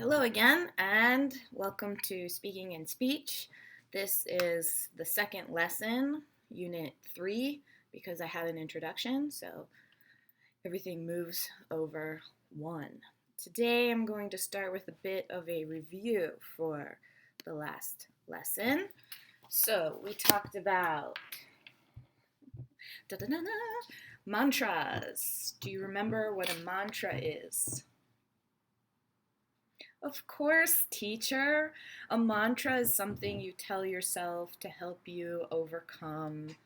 Hello again, and welcome to Speaking and Speech. This is the second lesson, Unit 3, because I had an introduction, so everything moves over one. Today I'm going to start with a bit of a review for the last lesson. So we talked about mantras. Do you remember what a mantra is? Of course, teacher. A mantra is something you tell yourself to help you overcome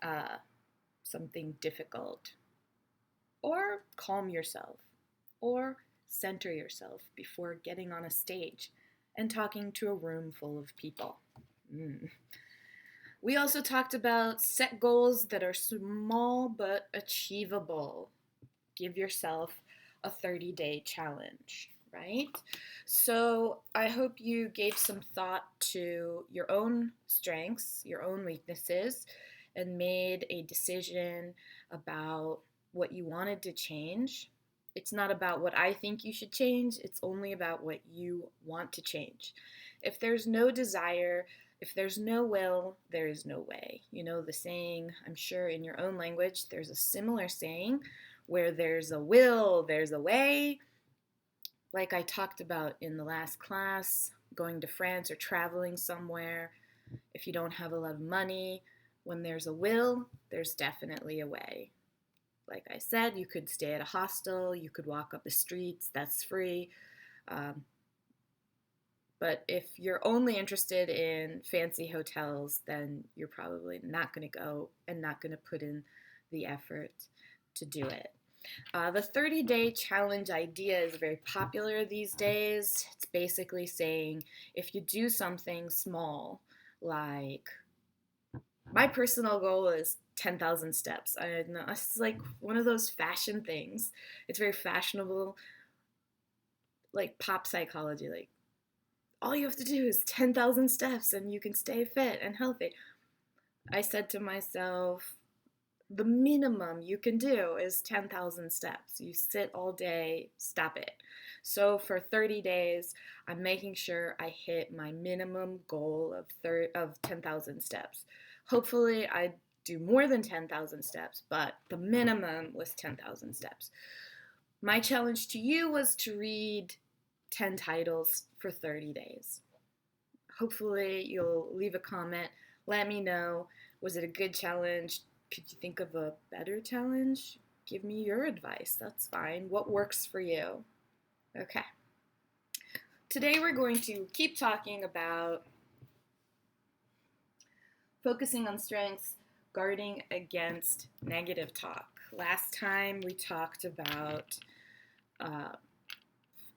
uh, something difficult, or calm yourself, or center yourself before getting on a stage and talking to a room full of people. Mm. We also talked about set goals that are small but achievable. Give yourself a 30-day challenge, right? So I hope you gave some thought to your own strengths, your own weaknesses, and made a decision about what you wanted to change. It's not about what I think you should change, it's only about what you want to change. If there's no desire, if there's no will, there is no way. You know the saying, I'm sure in your own language, there's a similar saying where there's a will, there's a way. Like I talked about in the last class, going to France or traveling somewhere, if you don't have a lot of money, when there's a will, there's definitely a way. Like I said, you could stay at a hostel, you could walk up the streets, that's free. But if you're only interested in fancy hotels, then you're probably not going to go and not going to put in the effort to do it. The 30-day challenge idea is very popular these days. It's basically saying if you do something small, like my personal goal is 10,000 steps. I know it's like one of those fashion things. It's very fashionable, like pop psychology. Like all you have to do is 10,000 steps and you can stay fit and healthy. I said to myself, the minimum you can do is 10,000 steps. You sit all day, stop it. So for 30 days, I'm making sure I hit my minimum goal of 10,000 steps. Hopefully, I do more than 10,000 steps, but the minimum was 10,000 steps. My challenge to you was to read 10 titles for 30 days. Hopefully, you'll leave a comment. Let me know. Was it a good challenge? Could you think of a better challenge? Give me your advice. That's fine. What works for you? Okay. Today we're going to keep talking about focusing on strengths, guarding against negative talk. Last time we talked about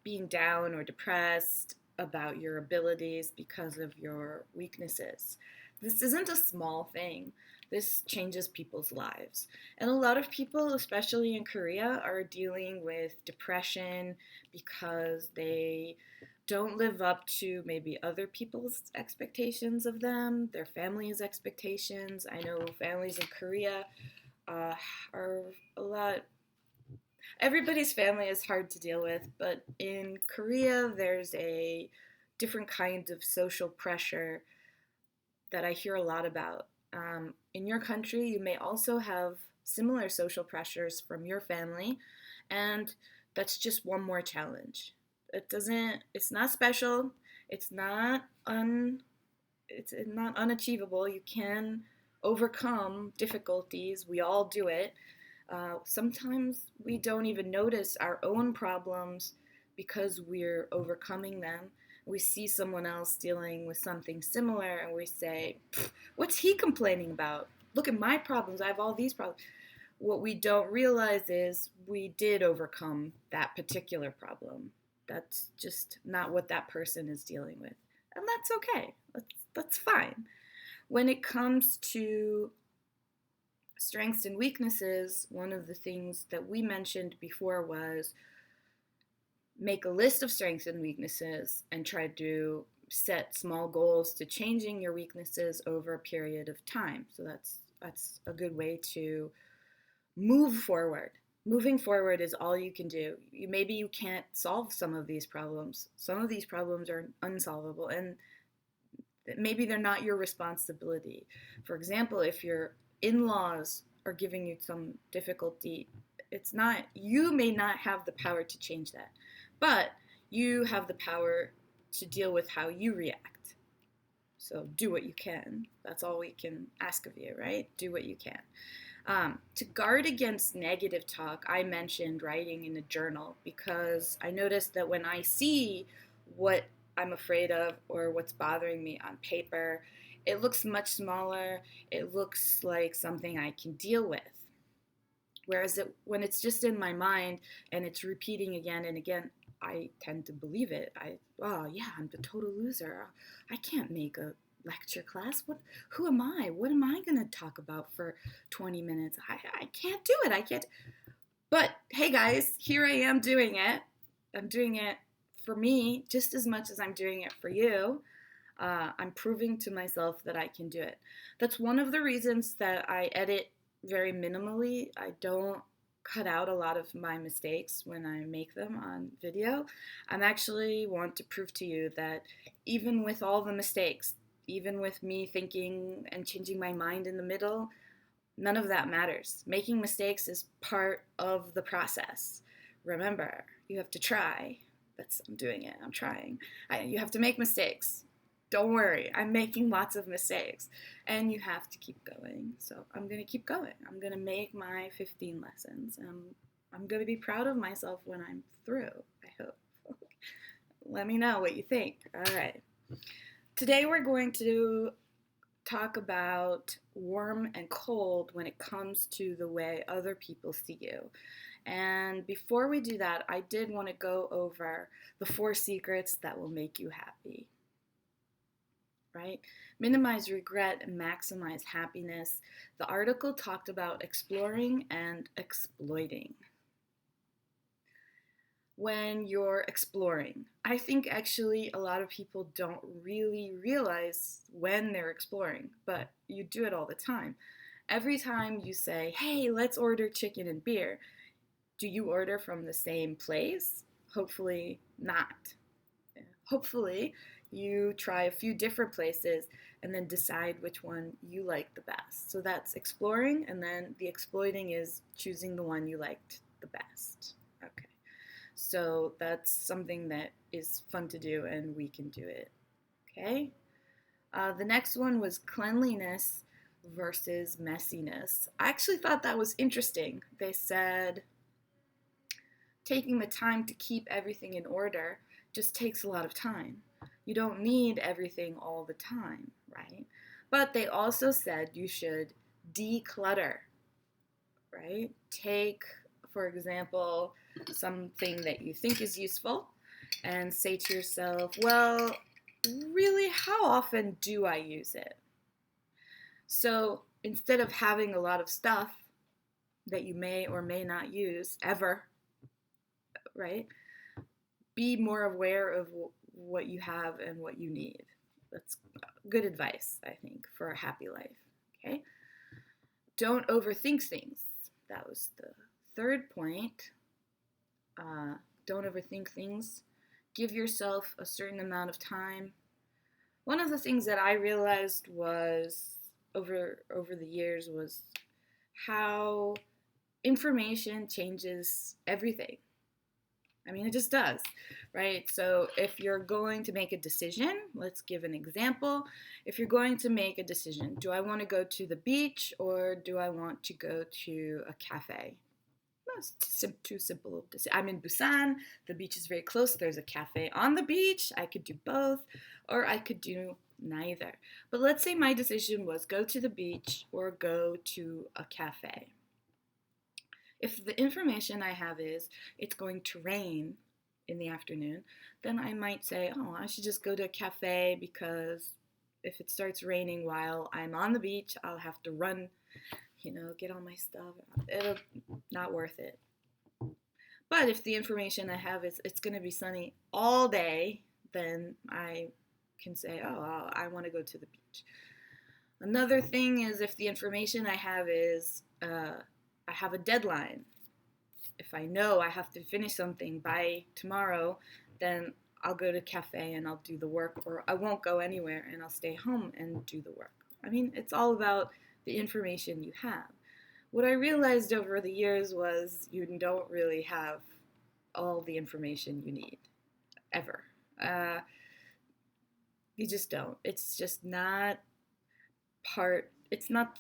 being down or depressed about your abilities because of your weaknesses. This isn't a small thing. This changes people's lives. And a lot of people, especially in Korea, are dealing with depression because they don't live up to maybe other people's expectations of them, their family's expectations. I know families in Korea are a lot. Everybody's family is hard to deal with, but in Korea, there's a different kind of social pressure that I hear a lot about. In your country, you may also have similar social pressures from your family, and that's just one more challenge. It's not special, it's not it's not unachievable. You can overcome difficulties. We all do it. Sometimes we don't even notice our own problems because we're overcoming them. We see someone else dealing with something similar and we say, what's he complaining about? Look at my problems. I have all these problems. What we don't realize is we did overcome that particular problem. That's just not what that person is dealing with. And that's okay. That's fine. When it comes to strengths and weaknesses, one of the things that we mentioned before was make a list of strengths and weaknesses and try to set small goals to changing your weaknesses over a period of time. So that's a good way to move forward. moving forward is all you can do. Maybe you can't solve some of these problems. Some of these problems are unsolvable, and maybe they're not your responsibility. For example, if your in-laws are giving you some difficulty, it's not, you may not have the power to change that, but you have the power to deal with how you react. So do what you can. That's all we can ask of you, right? Do what you can. To guard against negative talk, I mentioned writing in a journal because I noticed that when I see what I'm afraid of or what's bothering me on paper, it looks much smaller. It looks like something I can deal with. Whereas when it's just in my mind and it's repeating again and again, I tend to believe it. Oh yeah, I'm the total loser. I can't make a lecture class. Who am I? What am I going to talk about for 20 minutes? I can't do it. I can't. But hey guys, here I am doing it. I'm doing it for me just as much as I'm doing it for you. I'm proving to myself that I can do it. That's one of the reasons that I edit very minimally. I don't cut out a lot of my mistakes when I make them on video. I actually want to prove to you that even with all the mistakes, even with me thinking and changing my mind in the middle, none of that matters. Making mistakes is part of the process. Remember, you have to try. I'm doing it. I'm trying. You have to make mistakes. Don't worry, I'm making lots of mistakes. And you have to keep going. So I'm going to keep going. I'm going to make my 15 lessons. I'm going to be proud of myself when I'm through, I hope. Let me know what you think. All right. Today we're going to talk about warm and cold when it comes to the way other people see you. And before we do that, I did want to go over the 4 secrets that will make you happy. Right? Minimize regret and maximize happiness. The article talked about exploring and exploiting. When you're exploring, I think actually a lot of people don't really realize when they're exploring, but you do it all the time. Every time you say, hey, let's order chicken and beer, do you order from the same place? Hopefully not. Hopefully you try a few different places and then decide which one you like the best. So that's exploring, and then the exploiting is choosing the one you liked the best. Okay. So that's something that is fun to do, and we can do it. Okay? The next one was cleanliness versus messiness. I actually thought that was interesting. They said taking the time to keep everything in order just takes a lot of time. You don't need everything all the time, right? But they also said you should declutter, right? Take, for example, something that you think is useful and say to yourself, well, really, how often do I use it? So instead of having a lot of stuff that you may or may not use ever, right? Be more aware of what you have and what you need. That's good advice, I think, for a happy life. Okay? Don't overthink things. That was the third point. Don't overthink things. Give yourself a certain amount of time. One of the things that I realized was over the years was how information changes everything. I mean, it just does, right? So if you're going to make a decision, let's give an example. If you're going to make a decision, do I want to go to the beach or do I want to go to a cafe? It's too simple. I'm in Busan. The beach is very close. There's a cafe on the beach. I could do both, or I could do neither. But let's say my decision was go to the beach or go to a cafe. If the information I have is it's going to rain in the afternoon, then I might say, oh, I should just go to a cafe because if it starts raining while I'm on the beach, I'll have to run, get all my stuff. It'll not worth it. But if the information I have is it's going to be sunny all day, then I can say, oh, I want to go to the beach. Another thing is if the information I have is I have a deadline. if I know I have to finish something by tomorrow, then I'll go to a cafe and I'll do the work, or I won't go anywhere and I'll stay home and do the work. I mean, it's all about the information you have. What I realized over the years was you don't really have all the information you need, ever. Uh, you just don't. It's just not part. It's not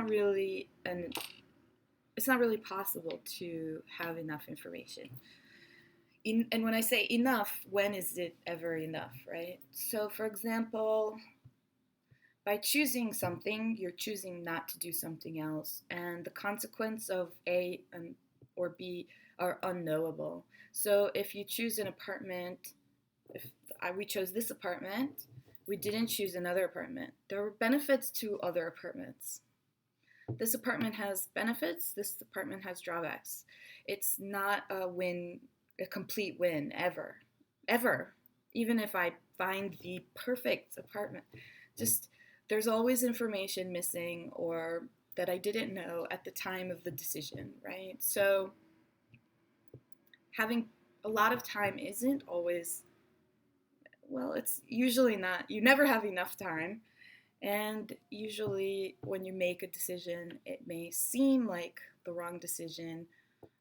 really an. It's not really possible to have enough information. And when I say enough, when is it ever enough, right? So, for example, by choosing something, you're choosing not to do something else, and the consequence of A and or B are unknowable. So, if you choose an apartment, if we chose this apartment, we didn't choose another apartment. There were benefits to other apartments. This apartment has benefits, this apartment has drawbacks. It's not a win, a complete win, ever. Ever. Even if I find the perfect apartment. Just, there's always information missing or that I didn't know at the time of the decision, right? So, having a lot of time isn't always, well, it's usually not, you never have enough time. And usually, when you make a decision, it may seem like the wrong decision,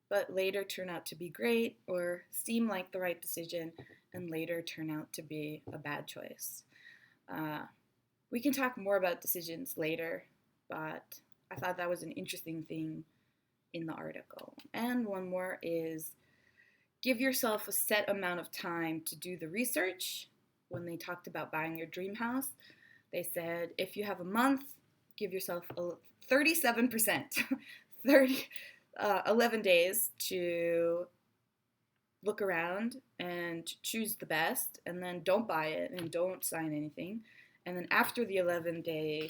but later turn out to be great, or seem like the right decision and later turn out to be a bad choice. We can talk more about decisions later, but I thought that was an interesting thing in the article. And one more is give yourself a set amount of time to do the research. When they talked about buying your dream house, they said if you have a month, give yourself 37%, 11 days to look around and choose the best, and then don't buy it and don't sign anything. And then after the 11th day,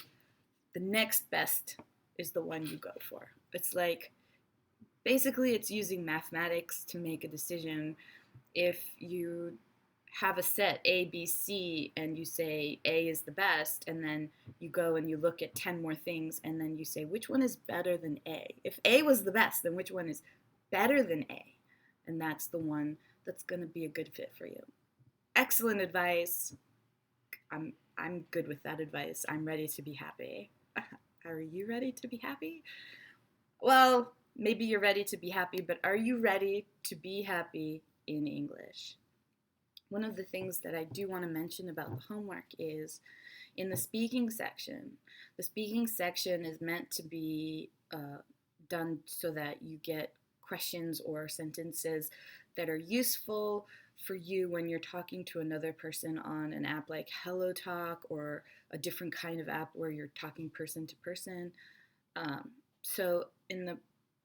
the next best is the one you go for. It's like, basically, it's using mathematics to make a decision. If you have a set A, B, C, and you say A is the best, and then you go and you look at 10 more things, and then you say, which one is better than A? If A was the best, then which one is better than A? And that's the one that's going to be a good fit for you. Excellent advice. I'm good with that advice. I'm ready to be happy. Are you ready to be happy? Well, maybe you're ready to be happy, but are you ready to be happy in English? One of the things that I do want to mention about the homework is in the speaking section. The speaking section is meant to be done so that you get questions or sentences that are useful for you when you're talking to another person on an app like HelloTalk, or a different kind of app where you're talking person to person. So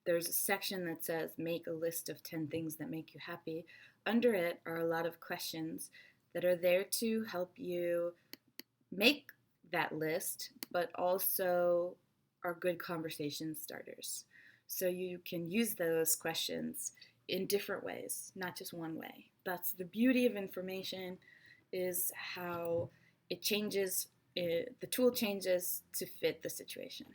there's a section that says make a list of 10 things that make you happy. Under it are a lot of questions that are there to help you make that list, but also are good conversation starters. So you can use those questions in different ways, not just one way. That's the beauty of information, is how it changes, the tool changes to fit the situation.